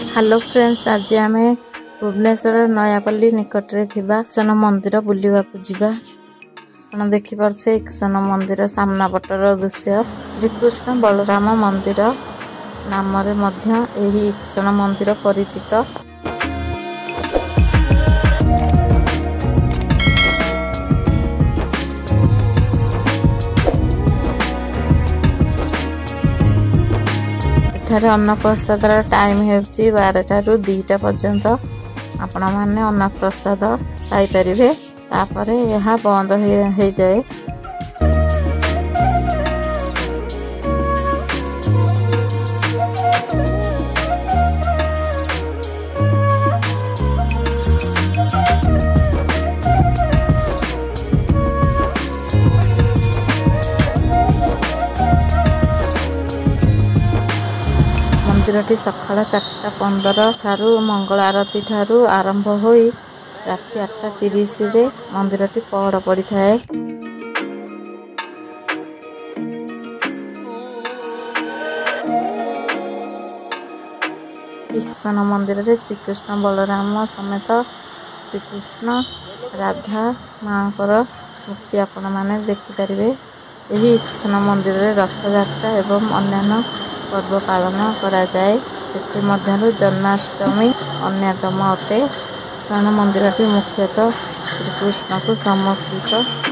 Hello friends, आज आम भुवनेश्वर नयापल्ली निकटरे थिबा इक्सन मंदिर बुलिबा को जिबा। आपण देखि परथे इक्सन मंदिर सामना पटर दृश्य। श्रीकृष्ण बलराम मंदिर नाम रे मध्य एही इक्सन मंदिर परिचित। एठारे अन्नप्रसाद टाइम होउची 12 रु 2 पर्यंत। आपण माने अन्नप्रसाद पाई परिबे, तापरे यहाँ बंद हो जाए। मंदिरटी सकाळ 4:15 ठारू मंगल आरती ठारू आरंभ होई राति 8:30 रे मंदिरटी पहड़ पड़ी थाए। इक्सन मंदिर रे श्रीकृष्ण बलराम समेत श्रीकृष्ण राधा माँकर मूर्ति आपण माने देखि परिबे। एही इक्सन मंदिर रे रथ यात्रा एवं अन्यान्य पर्व पालन करा जाए। से मध्यरु जन्माष्टमी अन्यतम अटे, कारण मंदिरटी मुख्यतः श्रीकृष्ण को समर्पित।